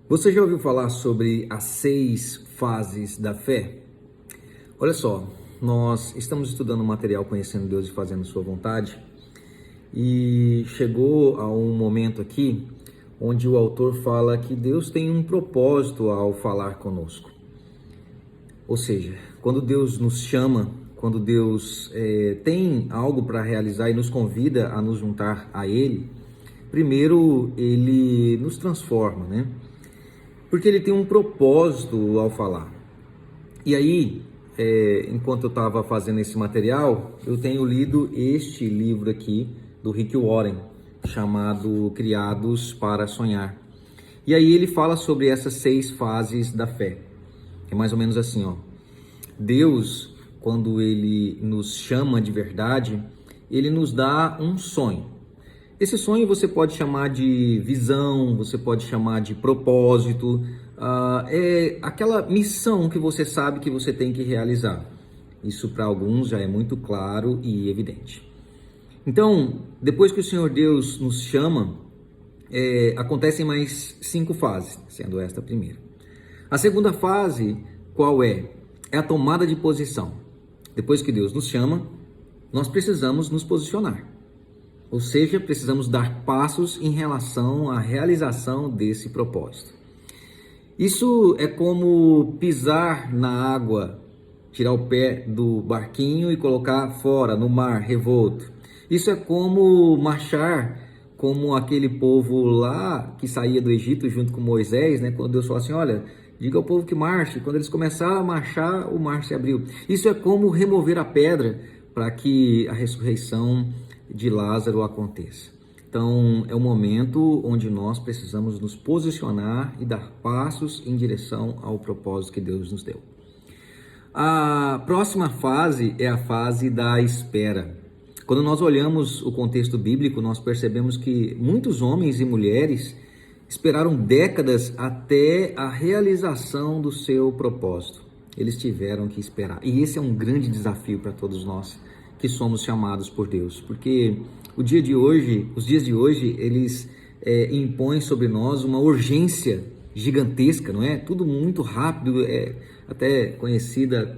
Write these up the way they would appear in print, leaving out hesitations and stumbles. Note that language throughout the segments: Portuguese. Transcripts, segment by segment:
Você já ouviu falar sobre as 6 fases da fé? Olha só, nós estamos estudando o material Conhecendo Deus e Fazendo Sua Vontade e chegou a um momento aqui onde o autor fala que Deus tem um propósito ao falar conosco. Ou seja, quando Deus nos chama, quando Deus tem algo para realizar e nos convida a nos juntar a Ele, primeiro Ele nos transforma, né? Porque Ele tem um propósito ao falar. E aí, enquanto eu estava fazendo esse material, eu tenho lido este livro aqui do Rick Warren, chamado Criados para Sonhar. E aí ele fala sobre essas 6 fases da fé. É mais ou menos assim, ó. Deus, quando Ele nos chama de verdade, Ele nos dá um sonho. Esse sonho você pode chamar de visão, você pode chamar de propósito, é aquela missão que você sabe que você tem que realizar. Isso para alguns já é muito claro e evidente. Então, depois que o Senhor Deus nos chama, acontecem mais 5 fases, sendo esta a primeira. A segunda fase, qual é? É a tomada de posição. Depois que Deus nos chama, nós precisamos nos posicionar. Ou seja, precisamos dar passos em relação à realização desse propósito. Isso é como pisar na água, tirar o pé do barquinho e colocar fora, no mar revolto. Isso é como marchar, como aquele povo lá que saía do Egito junto com Moisés, né? Quando Deus falou assim, olha, diga ao povo que marche. Quando eles começaram a marchar, o mar se abriu. Isso é como remover a pedra para que a ressurreição de Lázaro aconteça. Então, é um momento onde nós precisamos nos posicionar e dar passos em direção ao propósito que Deus nos deu. A próxima fase é a fase da espera. Quando nós olhamos o contexto bíblico, nós percebemos que muitos homens e mulheres esperaram décadas até a realização do seu propósito. Eles tiveram que esperar. E esse é um grande desafio para todos nós que somos chamados por Deus, porque os dias de hoje, eles impõem sobre nós uma urgência gigantesca, não é? Tudo muito rápido, até conhecida,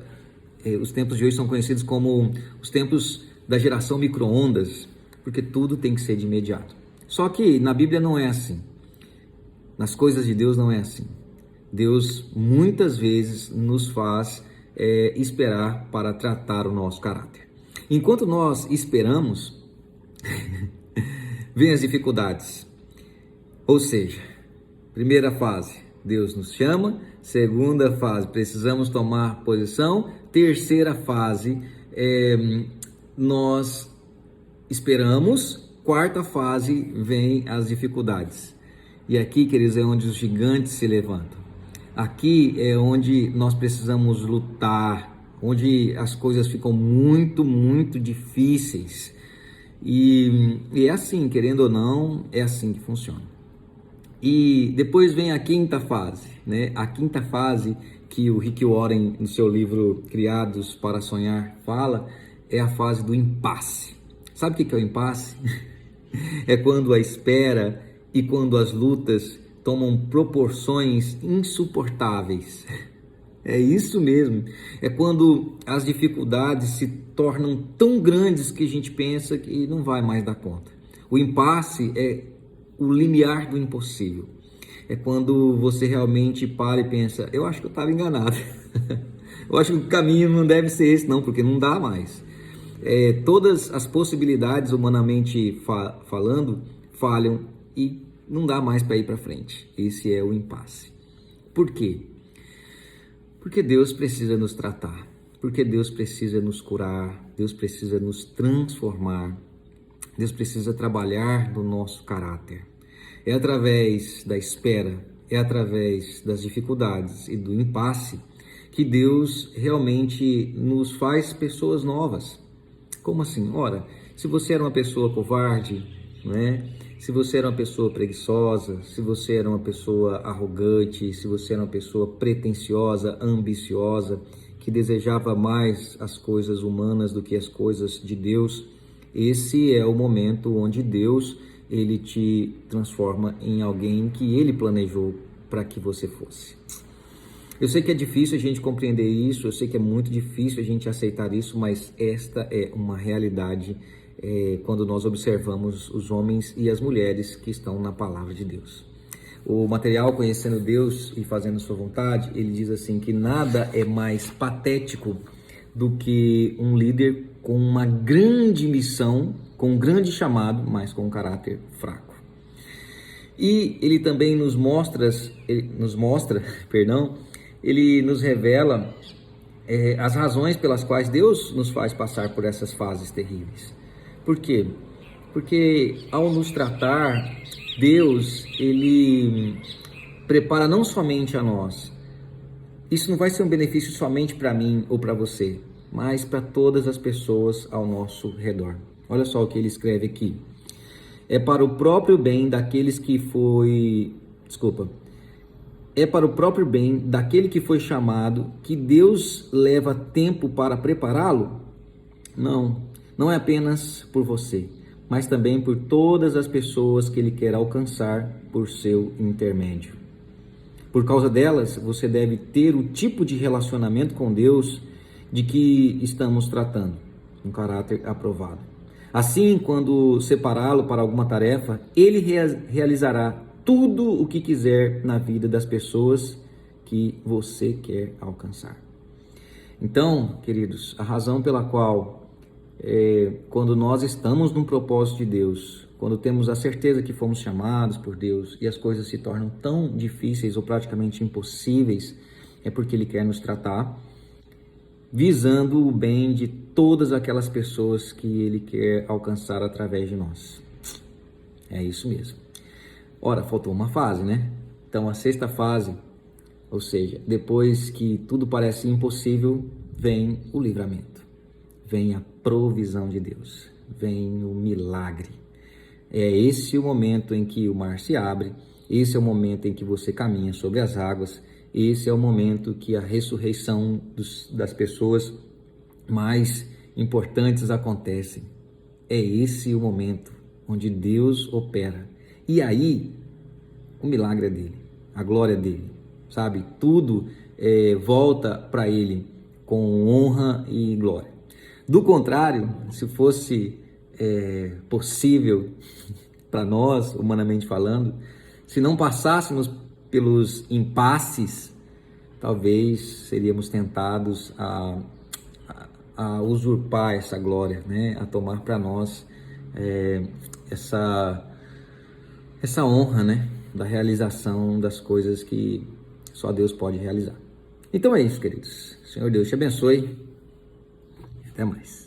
os tempos de hoje são conhecidos como os tempos da geração micro-ondas, porque tudo tem que ser de imediato. Só que na Bíblia não é assim. Nas coisas de Deus não é assim. Deus muitas vezes nos faz esperar para tratar o nosso caráter. Enquanto nós esperamos, vem as dificuldades. Ou seja, primeira fase, Deus nos chama. Segunda fase, precisamos tomar posição. Terceira fase, nós esperamos. Quarta fase, vem as dificuldades. E aqui, queridos, é onde os gigantes se levantam. Aqui é onde nós precisamos lutar, onde as coisas ficam muito, muito difíceis. E é assim, querendo ou não, é assim que funciona. E depois vem a quinta fase, né? A quinta fase que o Rick Warren, no seu livro Criados para Sonhar, fala, é a fase do impasse. Sabe o que é o impasse? É quando a espera e quando as lutas tomam proporções insuportáveis. É isso mesmo. É quando as dificuldades se tornam tão grandes que a gente pensa que não vai mais dar conta. O impasse é o limiar do impossível. É quando você realmente para e pensa, eu acho que eu estava enganado. Eu acho que o caminho não deve ser esse não, porque não dá mais. Todas as possibilidades, humanamente falando, falham e não dá mais para ir para frente. Esse é o impasse. Por quê? Porque Deus precisa nos tratar, porque Deus precisa nos curar, Deus precisa nos transformar, Deus precisa trabalhar no nosso caráter. É através da espera, é através das dificuldades e do impasse que Deus realmente nos faz pessoas novas. Como assim? Ora, se você era uma pessoa covarde, não é? Se você era uma pessoa preguiçosa, se você era uma pessoa arrogante, se você era uma pessoa pretensiosa, ambiciosa, que desejava mais as coisas humanas do que as coisas de Deus, esse é o momento onde Deus ele te transforma em alguém que ele planejou para que você fosse. Eu sei que é difícil a gente compreender isso, eu sei que é muito difícil a gente aceitar isso, mas esta é uma realidade quando nós observamos os homens e as mulheres que estão na palavra de Deus. O material Conhecendo Deus e Fazendo Sua Vontade, ele diz assim que nada é mais patético do que um líder com uma grande missão, com um grande chamado, mas com um caráter fraco. E ele também ele nos revela as razões pelas quais Deus nos faz passar por essas fases terríveis. Por quê? Porque ao nos tratar, Deus, ele prepara não somente a nós. Isso não vai ser um benefício somente para mim ou para você, mas para todas as pessoas ao nosso redor. Olha só o que ele escreve aqui. É para o próprio bem daqueles que É para o próprio bem daquele que foi chamado que Deus leva tempo para prepará-lo? Não é apenas por você, mas também por todas as pessoas que ele quer alcançar por seu intermédio. Por causa delas, você deve ter o tipo de relacionamento com Deus de que estamos tratando, um caráter aprovado. Assim, quando separá-lo para alguma tarefa, ele realizará tudo o que quiser na vida das pessoas que você quer alcançar. Então, queridos, a razão pela qual quando nós estamos num propósito de Deus, quando temos a certeza que fomos chamados por Deus e as coisas se tornam tão difíceis ou praticamente impossíveis, é porque Ele quer nos tratar, visando o bem de todas aquelas pessoas que Ele quer alcançar através de nós. É isso mesmo. Ora, faltou uma fase, né? Então, a sexta fase, ou seja, depois que tudo parece impossível, vem o livramento. Vem a provisão de Deus, vem o milagre. É esse o momento em que o mar se abre, esse é o momento em que você caminha sobre as águas, esse é o momento que a ressurreição das pessoas mais importantes acontecem. É esse o momento onde Deus opera. E aí, o milagre é dele, a glória é dele, sabe? Tudo volta para ele com honra e glória. Do contrário, se fosse possível para nós, humanamente falando, se não passássemos pelos impasses, talvez seríamos tentados a usurpar essa glória, né? A tomar para nós essa honra, né? Da realização das coisas que só Deus pode realizar. Então é isso, queridos. Senhor Deus te abençoe. Até mais.